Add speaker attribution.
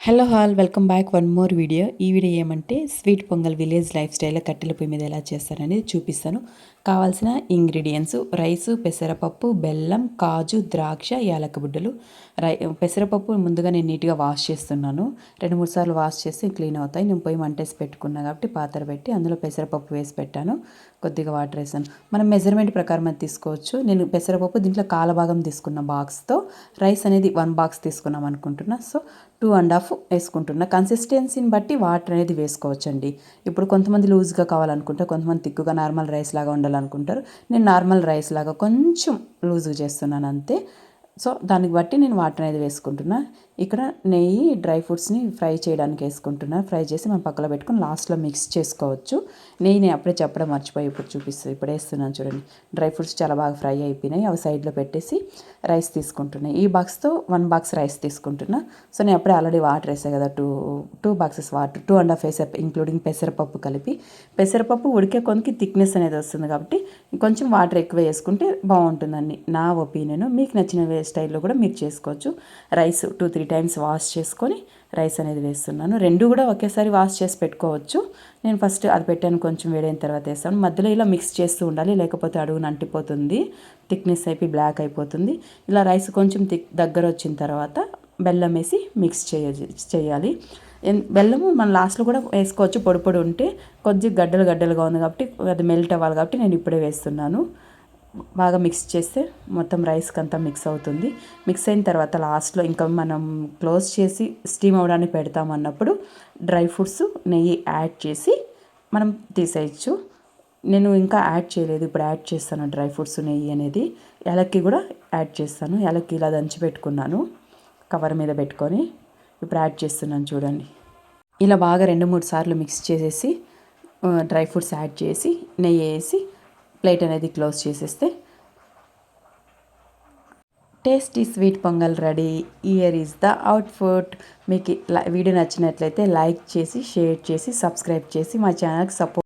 Speaker 1: Hello hall welcome back one more video. ఈ video ఏమంటే sweet pongal village life స్టైల్లో కట్టెల పొయ్యి మీద ఎలా చేస్తారనేది చూపిస్తాను. కావాల్సిన ఇంగ్రీడియంట్స్ రైసు, పెసరపప్పు, బెల్లం, కాజు, ద్రాక్ష, యాలక బుడ్డలు. పెసరపప్పు ముందుగా నేను నీట్గా వాష్ చేస్తున్నాను. 2-3 సార్లు వాష్ చేస్తే క్లీన్ అవుతాయి. నేను పొయ్యి మంటేసి పెట్టుకున్నా కాబట్టి పాత్ర పెట్టి అందులో పెసరపప్పు వేసి పెట్టాను. కొద్దిగా వాటర్ వేసాను. మనం మెజర్మెంట్ ప్రకారం అది తీసుకోవచ్చు. నేను పెసరపప్పు దీంట్లో కాలభాగం తీసుకున్న బాక్స్తో రైస్ అనేది 1 బాక్స్ తీసుకున్నాం అనుకుంటున్నా. సో 2.5 వేసుకుంటున్నా. కన్సిస్టెన్సీని బట్టి వాటర్ అనేది వేసుకోవచ్చండి. ఇప్పుడు కొంతమంది లూజ్గా కావాలనుకుంటారు, కొంతమంది తిక్కుగా నార్మల్ రైస్ లాగా ఉండాలనుకుంటారు. నేను నార్మల్ రైస్ లాగా కొంచెం లూజ్గా చేస్తున్నాను అంతే. సో దానికి బట్టి నేను వాటర్ అనేది వేసుకుంటున్నా. ఇక్కడ నెయ్యి, డ్రై ఫ్రూట్స్ని ఫ్రై చేయడానికి వేసుకుంటున్నా. ఫ్రై చేసి మనం పక్కలో పెట్టుకుని లాస్ట్లో మిక్స్ చేసుకోవచ్చు. నెయ్యి నేను అప్పుడే చెప్పడం మర్చిపోయి ఇప్పుడు చూపిస్తాను. ఇప్పుడు వేస్తున్నాను చూడండి. డ్రై ఫ్రూట్స్ చాలా బాగా ఫ్రై అయిపోయినాయి. అవి సైడ్లో పెట్టేసి రైస్ తీసుకుంటున్నాయి. ఈ బాక్స్తో 1 బాక్స్ రైస్ తీసుకుంటున్నా. సో నేను అప్పుడే ఆల్రెడీ వాటర్ వేసాను కదా, టూ బాక్సెస్ వాటర్, 2.5 వేసా ఇంక్లూడింగ్ పెసరపప్పు కలిపి. పెసరపప్పు ఉడికే కొనికి థిక్నెస్ అనేది వస్తుంది కాబట్టి కొంచెం వాటర్ ఎక్కువ వేసుకుంటే బాగుంటుందండి నా ఒపీనియన్. మీకు నచ్చిన స్టైల్లో కూడా మీరు చేసుకోవచ్చు. రైస్ 2-3 టైమ్స్ వాష్ చేసుకొని రైస్ అనేది వేస్తున్నాను. 2 కూడా ఒకేసారి వాష్ చేసి పెట్టుకోవచ్చు. నేను ఫస్ట్ అది పెట్టాను, కొంచెం వేడైన తర్వాత వేస్తాను. మధ్యలో ఇలా మిక్స్ చేస్తూ ఉండాలి, లేకపోతే అడుగున అంటిపోతుంది, థిక్నెస్ అయిపోయి బ్లాక్ అయిపోతుంది. ఇలా రైస్ కొంచెం దగ్గర వచ్చిన తర్వాత బెల్లం వేసి మిక్స్ చేయాలి. బెల్లము మనం లాస్ట్లో కూడా వేసుకోవచ్చు, పొడి పొడి ఉంటే. కొద్దిగా గడ్డలుగా ఉంది కాబట్టి అది మెల్ట్ అవ్వాలి కాబట్టి నేను ఇప్పుడే వేస్తున్నాను. బాగా మిక్స్ చేస్తే మొత్తం రైస్కి అంతా మిక్స్ అవుతుంది. మిక్స్ అయిన తర్వాత లాస్ట్లో ఇంకా మనం క్లోజ్ చేసి స్టీమ్ అవ్వడానికి పెడతామన్నప్పుడు డ్రై ఫ్రూట్స్, నెయ్యి యాడ్ చేసి మనం తీసేయచ్చు. నేను ఇంకా యాడ్ చేయలేదు, ఇప్పుడు యాడ్ చేస్తాను డ్రై ఫ్రూట్స్, నెయ్యి అనేది. యాలక్కి కూడా యాడ్ చేస్తాను. యాలక్కి ఇలా దంచి పెట్టుకున్నాను కవర్ మీద పెట్టుకొని. ఇప్పుడు యాడ్ చేస్తున్నాను చూడండి. ఇలా బాగా 2-3 సార్లు మిక్స్ చేసేసి డ్రై ఫ్రూట్స్ యాడ్ చేసి నెయ్యి వేసి ప్లేట్ అనేది క్లోజ్ చేసేస్తే tasty sweet pongal ready. Here is the output. మీకు వీడియో నచ్చినట్లయితే లైక్ చేసి, షేర్ చేసి, సబ్స్క్రైబ్ చేసి మా ఛానల్కి సపోర్ట్